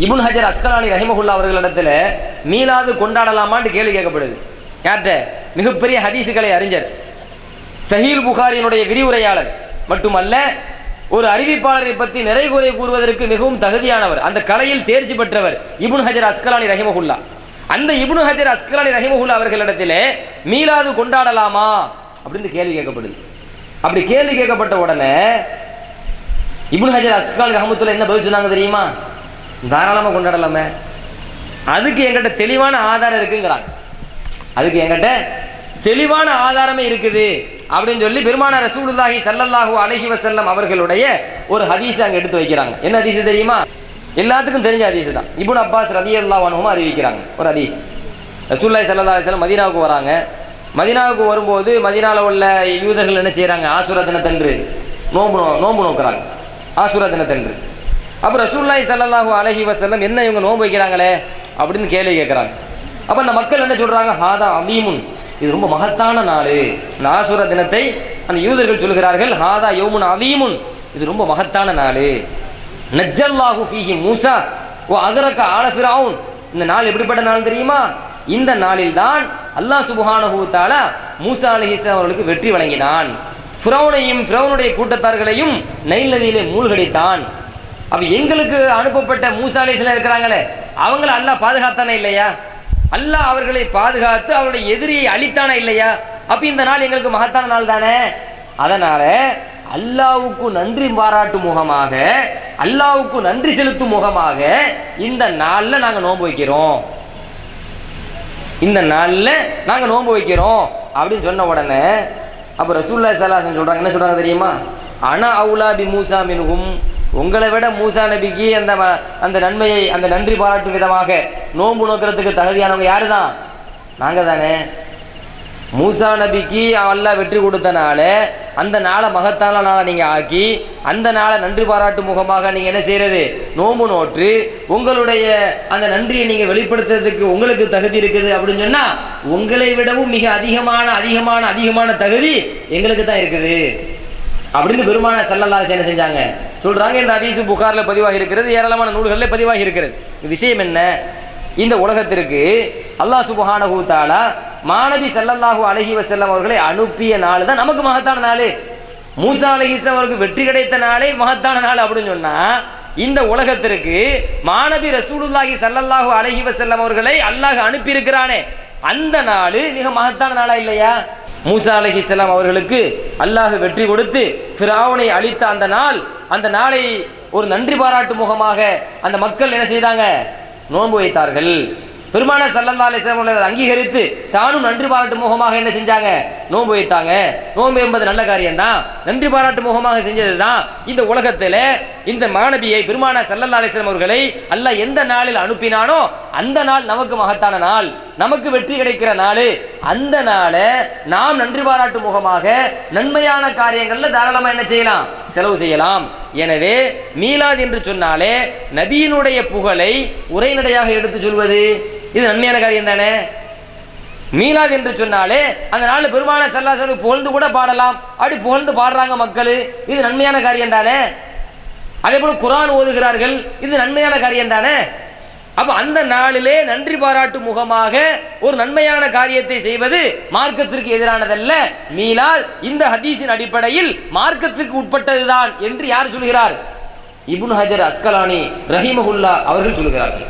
இப்னு ஹஜர் அஸ்கலானி ரஹிமஹுல்லா அவர்களிடத்தில் மீலாது கொண்டாடலாமான்னு கேள்வி கேட்கப்படுது. யார்கிட்ட? மிகப்பெரிய ஹதீஸுகளை அறிஞர், சஹீல் புகாரியினுடைய விரிவுரையாளர் மட்டுமல்ல, ஒரு அறிவிப்பாளரை பற்றி நிறைகுறை கூறுவதற்கு மிகவும் தகுதியானவர், அந்த கலையில் தேர்ச்சி பெற்றவர் இப்னு ஹஜர் அஸ்கலானி ரஹிமஹுல்லா. அந்த இப்னு ஹஜர் அஸ்கலானி ரஹிமஹுல்லா அவர்களிடத்தில் மீலாது கொண்டாடலாமா அப்படின்னு கேள்வி கேட்கப்படுது. அப்படி கேள்வி கேட்கப்பட்ட உடனே இப்னு ஹஜர் அஸ்கலானி ரஹ்மத்துல்லாஹி என்ன பதில் சொன்னாங்க தெரியுமா? தாராளமாக கொண்டாடலாமே, அதுக்கு எங்கிட்ட தெளிவான ஆதாரம் இருக்குங்கிறாங்க. அதுக்கு எங்கிட்ட தெளிவான ஆதாரமே இருக்குது அப்படின்னு சொல்லி பெருமானார் ரசூலுல்லாஹி ஸல்லல்லாஹு அலைஹி வஸல்லம் அவர்களுடைய ஒரு ஹதீஸை அங்கே எடுத்து வைக்கிறாங்க. என்ன ஹதீஸ் தெரியுமா? எல்லாத்துக்கும் தெரிஞ்ச ஹதீஸ் தான். இப்னு அப்பாஸ் ரலியல்லாஹு அன்ஹுமா அறிவிக்கிறாங்க ஒரு ஹதீஸ். ரசூலுல்லாஹி ஸல்லல்லாஹு அலைஹி வஸல்லம் மதீனாவுக்கு வராங்க. மதீனாவுக்கு வரும்போது மதீனாவில் உள்ள யூதர்கள் என்ன செய்கிறாங்க? ஆசுரா தினத்தன்று நோன்பு நோக்குறாங்க. ஆசுரா தினத்தன்று அப்போ ரசூலுல்லாஹி ஸல்லல்லாஹு அலைஹி வஸல்லம் என்ன இவங்க நோன்பு வைக்கிறாங்களே அப்படின்னு கேள்வி கேட்குறாங்க. அப்போ அந்த மக்கள் என்ன சொல்கிறாங்க? ஹாதா அலீமுன், இது ரொம்ப மகத்தான நாள். இந்த ஆசுரா தினத்தை அந்த யூதர்கள் சொல்கிறார்கள், ஹாதா யௌமுன் அலீமுன், இது ரொம்ப மகத்தான நாள். நஜ்ஜல்லாஹு ஃபீஹி மூசா வ அகரக ஆல ஃபிரௌன், இந்த நாள் எப்படிப்பட்ட நாள் தெரியுமா? இந்த நாளில் தான் அல்லாஹ் சுப்ஹானஹு வ தஆலா மூசா அலைஹிஸ்ஸலாம் அவர்களுக்கு வெற்றி வழங்கினான். ஃபிரௌனையும் ஃபிரௌனுடைய கூட்டத்தார்களையும் நைல் நதியிலே மூழ்கடித்தான். அப்போ எங்களுக்கு அனுப்பப்பட்ட மூசா அலைஹிஸ்ஸலாம் இருக்கிறாங்களே, அவங்கள அல்லாஹ் பாதுகாத்தானே இல்லையா? அல்லாஹ் அவர்களை பாதுகாத்து அவருடைய எதிரியை அழித்தானே இல்லையா? அப்போ இந்த நாள் எங்களுக்கு மகத்தான நாள் தானே. அதனால அல்லாஹ்வுக்கு நன்றி பாராட்டும் முகமாக, அல்லாஹ்வுக்கு நன்றி செலுத்தும் முகமாக இந்த நாளில் நாங்கள் நோன்பு வைக்கிறோம், இந்த நாளில் நாங்கள் நோன்பு வைக்கிறோம் அப்படின்னு சொன்ன உடனே அப்போ ரசூலுல்லாஹி ஸல்லல்லாஹு அலைஹி வஸல்லம் சொல்கிறாங்க, என்ன சொல்கிறாங்க தெரியுமா? அனா அவுலா பி மூசா மின்ஹும், உங்களை விட மூசா நபிக்கு அந்த நன்மையை, அந்த நன்றி பாராட்டும் விதமாக நோன்பு நோக்கிறதுக்கு தகுதியானவங்க யாரு தான்? நாங்கள் தானே. மூசா நபிக்கு அல்லாஹ் வெற்றி கொடுத்தனால அந்த நாளை மகத்தான நாளை நீங்கள் ஆக்கி அந்த நாளை நன்றி பாராட்டும் முகமாக நீங்கள் என்ன செய்கிறது? நோன்பு நோற்று உங்களுடைய அந்த நன்றியை நீங்கள் வெளிப்படுத்துறதுக்கு உங்களுக்கு தகுதி இருக்குது அப்படின்னு சொன்னால் உங்களை விடவும் மிக அதிகமான தகுதி எங்களுக்கு தான் இருக்குது அப்படின்னு பெருமானார் ஸல்லல்லாஹு அலைஹி வஸல்லம் என்ன செஞ்சாங்க? சொல்கிறாங்க. இந்த ஹதீஸ் புகாரில் பதிவாகி இருக்கிறது, ஏராளமான நூல்களில் பதிவாகி இருக்கிறது. விஷயம் என்ன? இந்த உலகத்திற்கு அல்லாஹ் சுப்ஹானஹு வ தஆலா மாநபி ஸல்லல்லாஹு அலைஹி வஸல்லம் அவர்களை அனுப்பிய நாள் தான் நமக்கு மகத்தான நாள். மூசா அலைஹிஸ்ஸலாம் அவருக்கு வெற்றி கிடைத்த நாளே மகத்தான நாள் அப்படின்னு சொன்னால், இந்த உலகத்திற்கு மாநபி ரசூலுல்லாஹி ஸல்லல்லாஹு அலைஹி வஸல்லம் அவர்களை அல்லாஹ் அனுப்பியிருக்கிறானே, அந்த நாள் மிக மகத்தான நாளா இல்லையா? மூசா அலைஹிஸ்ஸலாம் அவர்களுக்கு அல்லாஹ் வெற்றி கொடுத்து ஃபிரௌனை அழித்த அந்த நாளை ஒரு நன்றி பாராட்டு முகமாக அந்த மக்கள் என்ன செய்தாங்க? நோன்பு வைத்தார்கள். பெருமானார் ஸல்லல்லாஹு அலைஹி வஸல்லம் அங்கீகரித்து தானும் நன்றி பாராட்டு முகமாக என்ன செஞ்சாங்க? நோன்பு வைத்தாங்க. நோன்பு என்பது நல்ல காரியம்தான், நன்றி பாராட்டு முகமாக செஞ்சது தான். இந்த உலகத்தில் இந்த மாநபியை பெருமானார் ஸல்லல்லாஹு அலைஹி வஸல்லம் அவர்களை அல்லாஹ் எந்த நாளில் அனுப்பினானோ அந்த நாள் நமக்கு மகத்தான நாள், நமக்கு வெற்றி கிடைக்கிற நாள். அந்த நாளை நாம் நன்றி பாராட்டு முகமாக நன்மையான காரியங்களில் தாராளமாக என்ன செய்யலாம்? செலவு செய்யலாம். எனவே மீலாத் என்று சொன்னாலே நபியினுடைய புகழை உரைநடையாக எடுத்து சொல்வது இது நன்மையான காரியம் தானே. மீலாத் என்று சொன்னாலே அந்த நாளில் பெருமானார் ஸல்லல்லாஹு அலைஹி வஸல்லம் புகழ்ந்து கூட பாடலாம். அப்படி புகழ்ந்து பாடுறாங்க மக்கள், இது நன்மையான காரியம் தானே. அதே போல குர்ஆன் ஓதுகிறார்கள், இது நன்மையான காரியம் தானே. அப்போ அந்த நாளிலே நன்றி பாராட்டு முகமாக ஒரு நன்மையான காரியத்தை செய்வது மார்க்கத்திற்கு எதிரானதல்ல. மீலாத் இந்த ஹதீஸின் அடிப்படையில் மார்க்கத்திற்கு உட்பட்டதுதான் என்று யார் சொல்கிறார்? இப்னு ஹஜர் அஸ்கலானி ரஹிமஹுல்லா அவர்கள் சொல்கிறார்கள்.